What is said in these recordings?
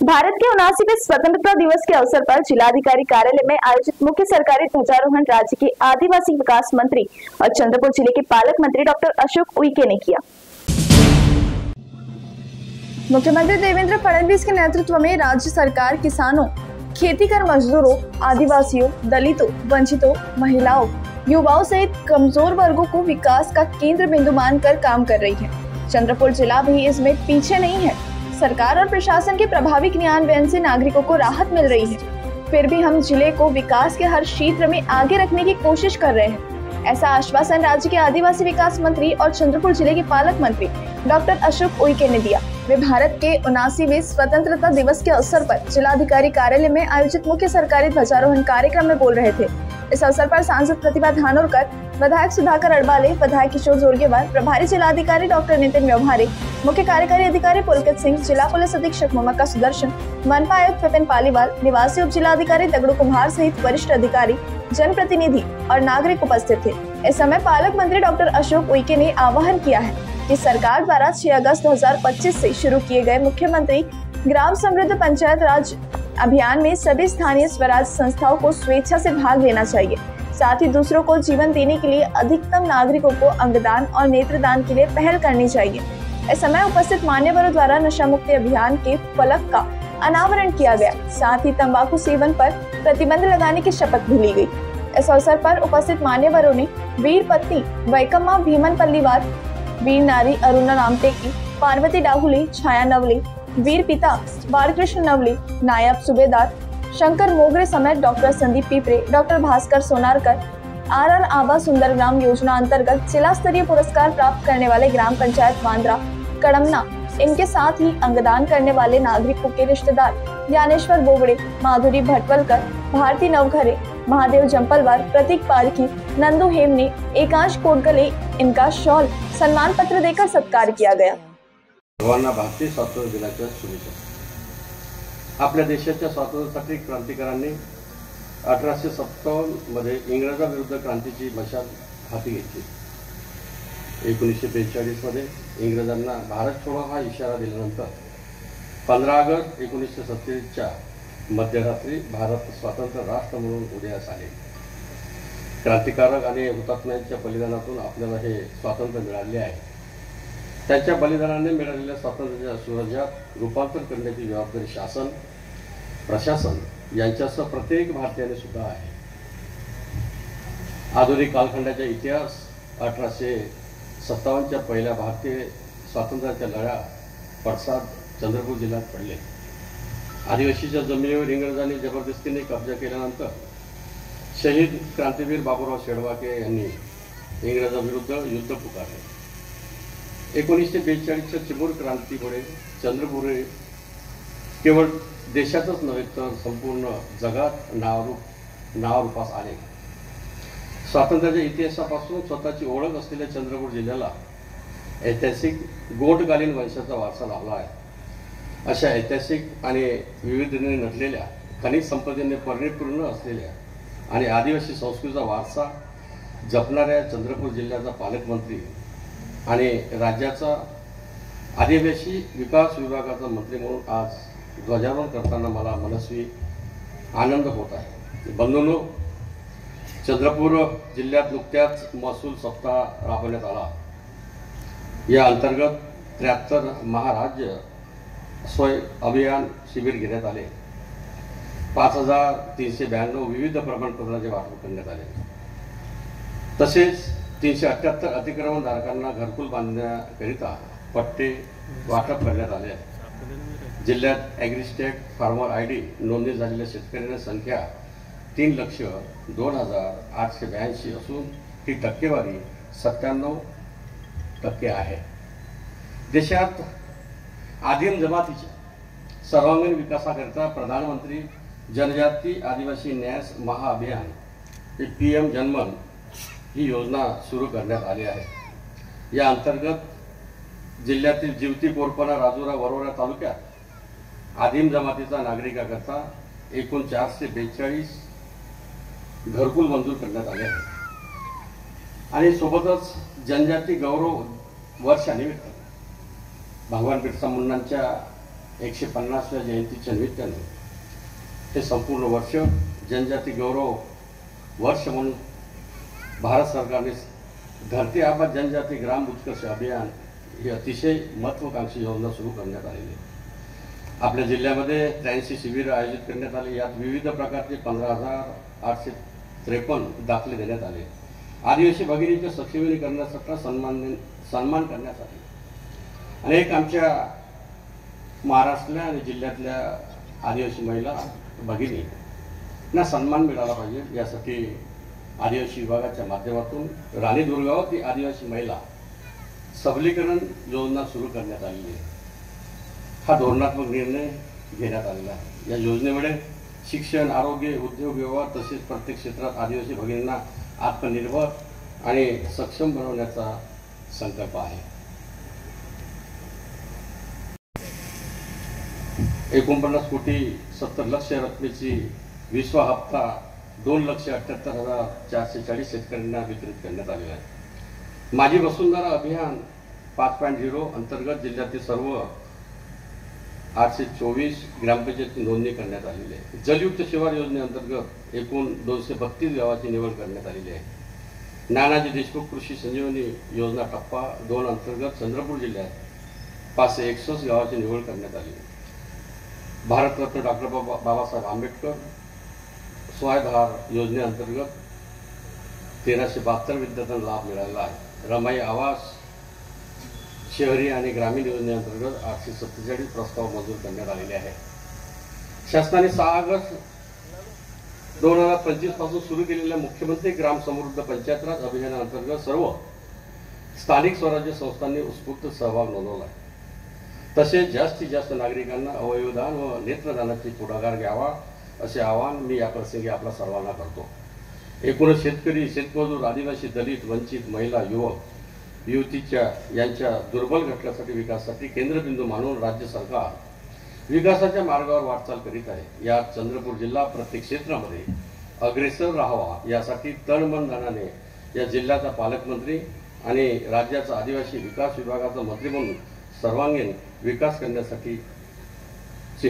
भारत के 79वें स्वतंत्रता दिवस के अवसर पर जिलाधिकारी कार्यालय में आयोजित मुख्य सरकारी ध्वजारोहण राज्य के आदिवासी विकास मंत्री और चंद्रपुर जिले के पालक मंत्री डॉक्टर अशोक उइके ने किया। मुख्यमंत्री देवेंद्र फडणवीस के नेतृत्व में राज्य सरकार किसानों, खेती कर मजदूरों, आदिवासियों, दलितों, वंचितों, महिलाओं, युवाओं सहित कमजोर वर्गों को विकास का केंद्र बिंदु मानकर काम कर रही है। चंद्रपुर जिला भी इसमें पीछे नहीं है। सरकार और प्रशासन के प्रभावी क्रियान्वयन से नागरिकों को राहत मिल रही है। फिर भी हम जिले को विकास के हर क्षेत्र में आगे रखने की कोशिश कर रहे हैं। ऐसा आश्वासन राज्य के आदिवासी विकास मंत्री और चंद्रपुर जिले के पालक मंत्री डॉक्टर अशोक उइके ने दिया। वे भारत के 79वें स्वतंत्रता दिवस के अवसर पर जिलाधिकारी कार्यालय में आयोजित मुख्य सरकारी ध्वजारोहण कार्यक्रम में बोल रहे थे। इस अवसर पर सांसद प्रतिभा धानोरकर, विधायक सुधाकर अड़बाले, विधायक किशोर जोरगेवार, प्रभारी जिलाधिकारी डॉक्टर नितिन व्यवहारे, मुख्य कार्यकारी अधिकारी पुलकित सिंह, जिला पुलिस अधीक्षक मोमक्का सुदर्शन, मनपा आयुक्त विपिन पालीवाल, निवासी उप जिलाधिकारी दगड़ू कुम्हार सहित वरिष्ठ अधिकारी, जनप्रतिनिधि और नागरिक उपस्थित थे। इस समय पालक मंत्री डॉक्टर अशोक उइके ने आह्वान किया है कि सरकार द्वारा 6 अगस्त 2025 से शुरू किए गए मुख्यमंत्री ग्राम समृद्ध पंचायत राज अभियान में सभी स्थानीय स्वराज संस्थाओं को स्वेच्छा से भाग लेना चाहिए। साथ ही दूसरों को जीवन देने के लिए अधिकतम नागरिकों को अंगदान और नेत्रदान के लिए पहल करनी चाहिए। इस समय उपस्थित मान्यवरों द्वारा नशा मुक्ति अभियान के फलक का अनावरण किया गया। साथ ही तंबाकू सेवन पर प्रतिबंध लगाने की शपथ भी ली गई। इस अवसर पर उपस्थित मान्यवरों ने वीर पत्नी वैकम्मा भीमन पल्लीवार, वीर नारी अरुणा नामटेकी, पार्वती डाहुली, छाया नवली, वीर पिता बालकृष्ण नवली, नायब सूबेदार शंकर मोगरे समेत doctor Sandeep Pipre, doctor Bhaskar Sonarkar, R आवास सुंदर ग्राम योजना अंतर्गत जिला स्तरीय पुरस्कार प्राप्त करने वाले ग्राम पंचायत वांद्रा कड़मना, इनके साथ ही अंगदान करने वाले नागरिकों के रिश्तेदार ज्ञानेश्वर बोगड़े, माधुरी भटवलकर, भारती नवघरे, महादेव जंपलवार, प्रतीक पारखी, नंदू हेमने, एकांश कोटगले, इनका शॉल सम्मान पत्र देकर सत्कार किया गया। भारतीय स्वातंत्र्य दिनाच्या शुभेच्छा। आपल्या देशाच्या स्वातंत्र्यासाठी क्रांतिकारांनी 1857 मध्ये इंग्रजांविरुद्ध क्रांतीची मशाल हाती घेतली। 1942 मध्ये इंग्रजांना भारत छोडो हा इशारा दिल्यानंतर 15 ऑगस्ट 1947 च्या मध्यरात्री भारत स्वतंत्र राष्ट्र म्हणून उदयास आले। क्रांतिकारक आणि हुतात्म्यांच्या बलिदानातून आपल्याला हे स्वातंत्र्य मिळाले आहे। त्यांच्या बलिदानाने मिळालेल्या स्वातंत्र्याच्या सूर्यात रूपांतर करण्याची जबाबदारी शासन, प्रशासन यांच्यासह प्रत्येक भारतीयाने सुद्धा आहे। आधुनिक कालखंडाचा इतिहास 1857 च्या पहिल्या भारतीय स्वातंत्र्याच्या लढ्या पडसाद चंद्रपूर जिल्ह्यात पडले। आदिवासीच्या जमिनीवर इंग्रजांनी जबरदस्तीने कब्जा केल्यानंतर शहीद क्रांतिवीर बाबूराव शेडवाके यांनी इंग्रजांविरुद्ध युद्ध पुकारले। 1942 च्या चिमूर क्रांतीमुळे चंद्रपूर केवळ देशातच नव्हे तर संपूर्ण जगात नावारूपास आले। स्वातंत्र्याच्या इतिहासापासून स्वतःची ओळख असलेल्या चंद्रपूर जिल्ह्याला ऐतिहासिक गोंडकालीन वंशाचा वारसा लाभला आहे। अशा ऐतिहासिक आणि विविधतेने नटलेल्या, खनिज संपदेने परिपूर्ण असलेल्या आणि आदिवासी संस्कृतीचा वारसा जपणाऱ्या चंद्रपूर जिल्ह्याचा पालकमंत्री आणि राज्याचा आदिवासी विकास विभागाचा मंत्री म्हणून आज ध्वजारोहण करताना मला मनस्वी आनंद होत आहे। बंधूंनो, चंद्रपूर जिल्ह्यात नुकत्याच महसूल सप्ताह राबवण्यात आला। या अंतर्गत 73 महाराज्य सोय अभियान शिबिर घेण्यात आले। 5392 विविध प्रमाणपत्रांचे वाटप करण्यात आले। तसेच 378 अतिक्रमणधारकांना घरकुल बांधण्याकरिता पट्टे वाटप करण्यात आले। जिल्ह्यात ॲग्रिस्टेट फार्मर आयडी नोंदणी झालेल्या शेतकऱ्यांची संख्या 3,02,882 असून ही टक्केवारी 97% आहे। देशात आदिम जमातीच्या सर्वांगीण विकासाकरिता प्रधानमंत्री जनजाती आदिवासी न्याय महाअभियान PM जनमन ही योजना सुरू करण्यात आली आहे। या अंतर्गत जिल्ह्यातील जिवती, कोरपणा, राजुरा, वरोरा तालुक्यात आदिम जमातीचा नागरिकांकरता एकूण 442 घरकुल मंजूर करण्यात आले आहे। आणि सोबतच जनजाती गौरव वर्षानिमित्त भगवान बिरसा मुंडांच्या 150व्या जयंतीच्या निमित्ताने हे संपूर्ण वर्ष जनजाती गौरव वर्ष म्हणून भारत सरकारने धरती आबा जनजाती ग्राम उत्कर्ष अभियान ही अतिशय महत्त्वाकांक्षी योजना सुरू करण्यात आलेली आहे. आपल्या जिल्ह्यामध्ये 83 शिबिर आयोजित करण्यात आले. यात विविध प्रकारचे 15,853 दाखले देण्यात आले. आदिवासी भगिनीच्या सक्षमीकरणासाठी सन्मान करण्यासाठी अनेक आमच्या महाराष्ट्रातल्या आणि जिल्ह्यातल्या आदिवासी महिला भगिनींना सन्मान मिळाला पाहिजे यासाठी आदिवासी विभागाच्या माध्यमातून राणी दुर्गावती आदिवासी महिला सबलीकरण योजना सुरू करण्यात आलेली आहे. हा धोरणात्मक निर्णय घेण्यात आलेला आहे. या योजनेमुळे शिक्षण, आरोग्य, उद्योग, व्यवहार तसेच प्रत्येक क्षेत्रात आदिवासी भगिनींना आत्मनिर्भर आणि सक्षम बनवण्याचा संकल्प आहे. 49,70,00,000 रकमेची 20वा हप्ता 2,78,440 शेतकऱ्यांना वितरित करण्यात आलेला आहे. माझी वसुंधरा अभियान 5.0 अंतर्गत जिल्ह्यातील सर्व 824 ग्रामपंचायतची नोंदणी करण्यात आलेली आहे. जलयुक्त शिवार योजनेअंतर्गत एकूण 232 गावाची निवड करण्यात आलेली आहे. नानाजी देशमुख कृषी संजीवनी योजना टप्पा 2 अंतर्गत चंद्रपूर जिल्ह्यात 561 गावाची निवड करण्यात आली. भारतरत्न डॉक्टर बाबासाहेब आंबेडकर स्वायधार योजनेअंतर्गत 1372 विद्यार्थ्यांना लाभ मिळालेला आहे. रमाई आवास शहरी आणि ग्रामीण योजनेअंतर्गत 847 प्रस्ताव मंजूर करण्यात आलेले आहेत. शासनाने 6 ऑगस्ट 2025 पासून सुरू केलेल्या मुख्यमंत्री ग्राम समृद्ध पंचायत राज अभियानाअंतर्गत सर्व स्थानिक स्वराज्य संस्थांनी उत्स्फूर्त सहभाग नोंदवला आहे. तसेच जास्तीत जास्त नागरिकांना अवयवदान व नेत्रदानाची पुढाकार घ्यावा असे आवाहन मी या प्रसंगी आपल्या सर्वांना करतो. एकूणच शेतकरी, शेतमजूर, आदिवासी, दलित, वंचित, महिला, युवक, युवतीच्या यांच्या दुर्बल घटकासाठी विकासासाठी केंद्रबिंदू मानून राज्य सरकार विकासाच्या मार्गावर वाटचाल करीत आहे. यात चंद्रपूर जिल्हा प्रत्येक क्षेत्रामध्ये अग्रेसर राहावा यासाठी तन मन धनाने या जिल्ह्याचा पालकमंत्री आणि राज्याचा आदिवासी विकास विभागाचा मंत्री म्हणून सर्वांगीण विकास करण्यासाठी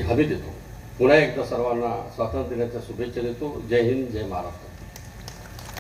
हमी देतो. पुन्हा एकदा सर्वांना स्वातंत्र्य दिनाच्या शुभेच्छा देतो. जय हिंद, जय महाराष्ट्र.